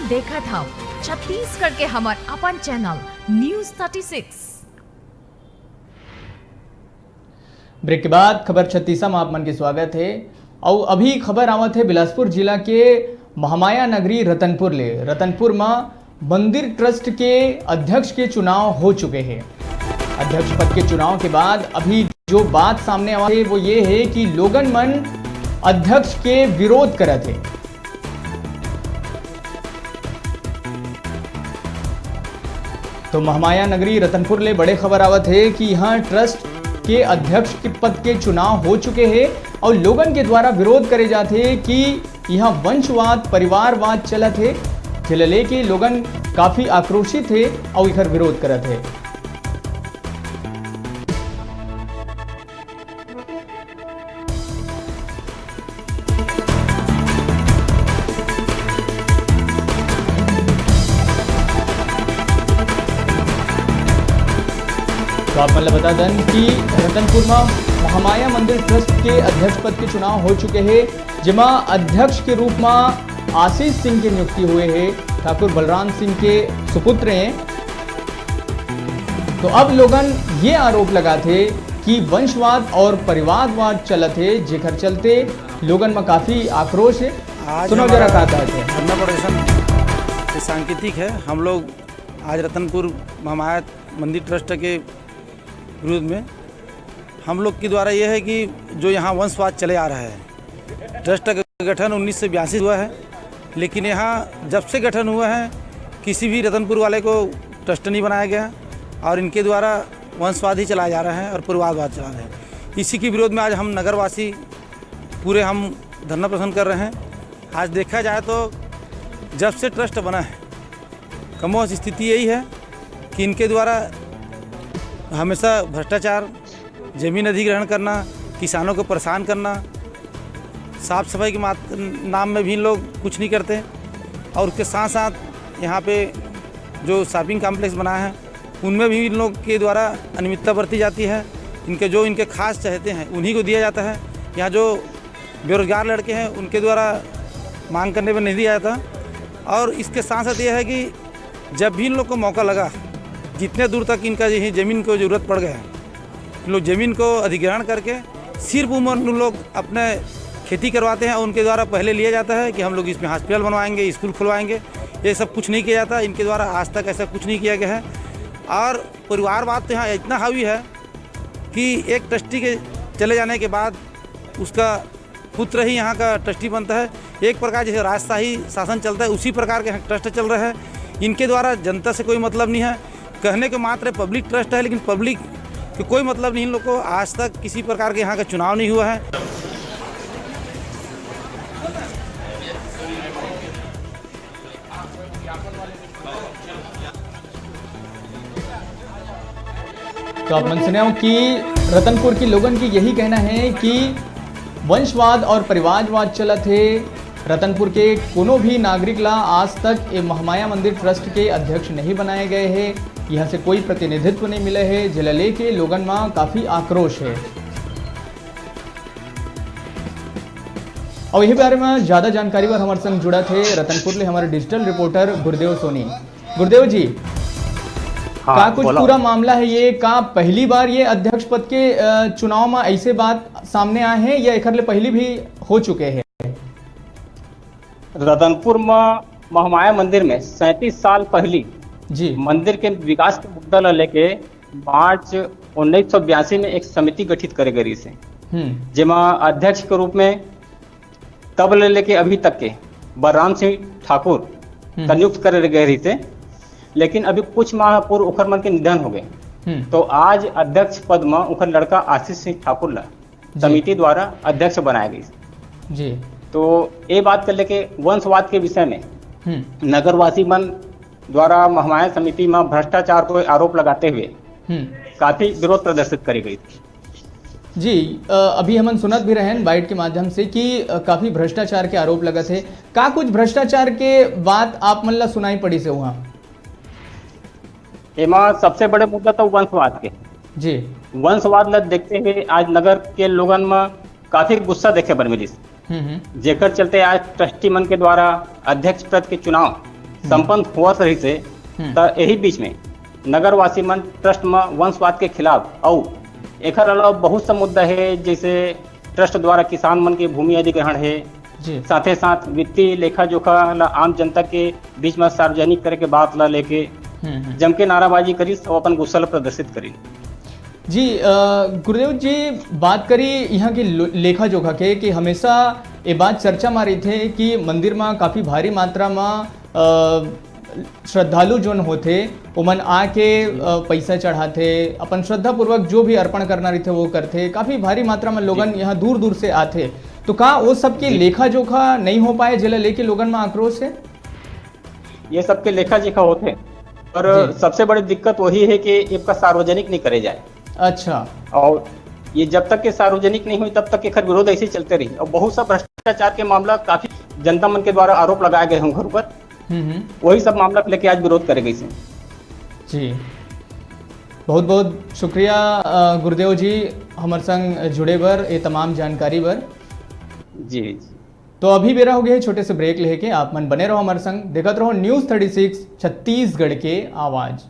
देखा था छत्तीसगढ़ के हमार अपन चैनल न्यूज 36। ब्रेक के बाद खबर 36 में आप मन के स्वागत है। और अभी खबर आवत है बिलासपुर जिला के महामाया नगरी रतनपुर ले। रतनपुर में मंदिर ट्रस्ट के अध्यक्ष के चुनाव हो चुके हैं। अध्यक्ष पद के चुनाव के बाद अभी जो बात सामने आई है वो ये है कि लोगन मन अध्यक्ष के विरोध करत है। तो महामाया नगरी रतनपुर ले बड़े खबर आवत है कि यहाँ ट्रस्ट के अध्यक्ष के पद के चुनाव हो चुके हैं और लोगन के द्वारा विरोध करे जाते हैं कि यहाँ वंशवाद परिवारवाद चलत है, जिले लेके लोगन काफी आक्रोशित है और इधर विरोध करत है। तो आप मतलब बता दें कि रतनपुर में महामाया मंदिर ट्रस्ट के अध्यक्ष पद के चुनाव हो चुके हैं, जिमा अध्यक्ष के रूप में आशीष सिंह की नियुक्ति हुए हैं। ठाकुर बलराम सिंह के सुपुत्र हैं। तो अब लोगन ये आरोप लगाते कि वंशवाद और परिवारवाद चलत है, जेकर चलते लोगन में काफी आक्रोश है। सुनो जरा क्या कहते हैं। धरना सांकेतिक है। हम लोग आज रतनपुर महामाया मंदिर ट्रस्ट के विरोध में हम लोग के द्वारा यह है कि जो यहाँ वंशवाद चले आ रहा है। ट्रस्ट का गठन 1982 हुआ है, लेकिन यहाँ जब से गठन हुआ है किसी भी रतनपुर वाले को ट्रस्ट नहीं बनाया गया और इनके द्वारा वंशवाद ही चलाया जा रहा है और परिवारवाद चला रहा है। इसी के विरोध में आज हम नगरवासी पूरे हम धरना प्रदर्शन कर रहे हैं। आज देखा जाए तो जब से ट्रस्ट बना है कमोबेश स्थिति यही है कि इनके द्वारा हमेशा भ्रष्टाचार, जमीन अधिग्रहण करना, किसानों को परेशान करना, साफ सफाई के नाम में भी इन लोग कुछ नहीं करते। और उसके साथ साथ यहाँ पे जो शॉपिंग कॉम्प्लेक्स बना है उनमें भी इन लोग के द्वारा अनियमितता बरती जाती है। इनके खास चाहते हैं उन्हीं को दिया जाता है। यहाँ जो बेरोजगार लड़के हैं उनके द्वारा मांग करने पर नहीं दिया जाता। और इसके साथ साथ यह है कि जब भी इन लोग को मौका लगा, जितने दूर तक इनका यही ज़मीन को ज़रूरत पड़ गया, लोग ज़मीन को अधिग्रहण करके सिर्फ उन लोग अपने खेती करवाते हैं। उनके द्वारा पहले लिया जाता है कि हम लोग इसमें हॉस्पिटल बनवाएंगे, स्कूल खुलवाएंगे। ये सब कुछ नहीं किया जाता। इनके द्वारा आज तक ऐसा कुछ नहीं किया गया है। और परिवारवाद तो यहाँ इतना हावी है कि एक ट्रस्टी के चले जाने के बाद उसका पुत्र ही यहाँ का ट्रस्टी बनता है। एक प्रकार जैसे राजशाही शासन चलता है उसी प्रकार के यहाँ ट्रस्ट चल रहे हैं। इनके द्वारा जनता से कोई मतलब नहीं है। कहने के मात्र पब्लिक ट्रस्ट है, लेकिन पब्लिक को कोई मतलब नहीं। इन लोग को आज तक किसी प्रकार के यहाँ का चुनाव नहीं हुआ है। तो आप मन सुने हो कि रतनपुर की लोगन की यही कहना है कि वंशवाद और परिवारवाद चलत है। रतनपुर के कोनो भी नागरिक ला आज तक ये महामाया मंदिर ट्रस्ट के अध्यक्ष नहीं बनाए गए हैं। यहाँ से कोई प्रतिनिधित्व नहीं मिले है, जिला लेके लोगन में काफी आक्रोश है। और यही बारे में ज्यादा जानकारी पर हमारे संग जुड़ा थे रतनपुर ले हमारे डिजिटल रिपोर्टर गुरुदेव सोनी। गुरुदेव जी, हाँ, का कुछ पूरा मामला है ये? का पहली बार ये अध्यक्ष पद के चुनाव में ऐसे बात सामने आए हैं या एक पहले भी हो चुके हैं? रतनपुर में महामाया मंदिर में 37 साल पहले जी मंदिर के विकास के मुद्दा ल लेके मार्च 1982 में एक समिति गठित करे गई से, जिमा अध्यक्ष के रूप में तब ले लेके अभी तक के बलराम सिंह ठाकुर का नियुक्त करे गए थे। लेकिन अभी कुछ माह पूर्व उखर मन के निधन हो गए। तो आज अध्यक्ष पद में उखर लड़का आशीष सिंह ठाकुर ला समिति द्वारा अध्यक्ष बनाया गई जी। तो ये बात कर लेके वंशवाद के विषय में नगरवासी मन द्वारा महामाया समिति में भ्रष्टाचार को आरोप लगाते हुए काफी विरोध प्रदर्शित करी गई थी। जी, अभी हम सुनत भी रहे बाइट के माध्यम से कि काफी भ्रष्टाचार के आरोप लगे थे। का कुछ भ्रष्टाचार के बात आप मतलब सुनाई पड़ी से वहाँ? एमा सबसे बड़े मुद्दा तो वंशवाद के जी। वंशवाद ल देखते हुए आज नगर के लोगन में काफी गुस्सा देखे बर मिली, जेकर चलते आज ट्रस्टी मन के द्वारा अध्यक्ष पद के चुनाव संपन्न हुआ रही से त यही बीच में नगरवासी मन ट्रस्ट में वंशवाद के खिलाफ और एकर अलावा बहुत सा मुद्दा है, जैसे ट्रस्ट द्वारा किसान मन के भूमि अधिग्रहण है, साथे साथ वित्तीय लेखा जोखा ला आम जनता के बीच में सार्वजनिक करे के बात ला लेके जम के नाराबाजी करी और अपन गुस्सा ला प्रदर्शित करी। जी गुरुदेव जी, बात करी यहाँ की लेखा जोखा के कि हमेशा ये बात चर्चा में रही थे कि मंदिर में काफ़ी भारी मात्रा में श्रद्धालु जोन होते उमन आके पैसा चढ़ाते, अपन श्रद्धा पूर्वक जो भी अर्पण करना रही थे वो करते, काफ़ी भारी मात्रा में लोगन यहाँ दूर दूर से आते, तो कहाँ वो सबके लेखा जोखा नहीं हो पाए जिला लेके लोगन में आक्रोश है? ये सबके लेखा जोखा होते और सबसे बड़ी दिक्कत वही है कि इसका सार्वजनिक नहीं करे जाए। अच्छा। और ये जब तक के सार्वजनिक नहीं हुई तब तक एकर विरोध ऐसे ही चलते रही और बहुत सा भ्रष्टाचार के मामला काफी जनता मन के द्वारा आरोप लगाए गए होंगे ऊपर, वही सब मामला लेके आज विरोध करे गई से। जी बहुत बहुत शुक्रिया गुरुदेव जी हमारे संग जुड़े बर ये तमाम जानकारी बर। जी तो अभी बेरा हो गया छोटे से ब्रेक लेके, आप मन बने रहो हमारे संग, देखते रहो न्यूज़ 36 छत्तीसगढ़ के आवाज़।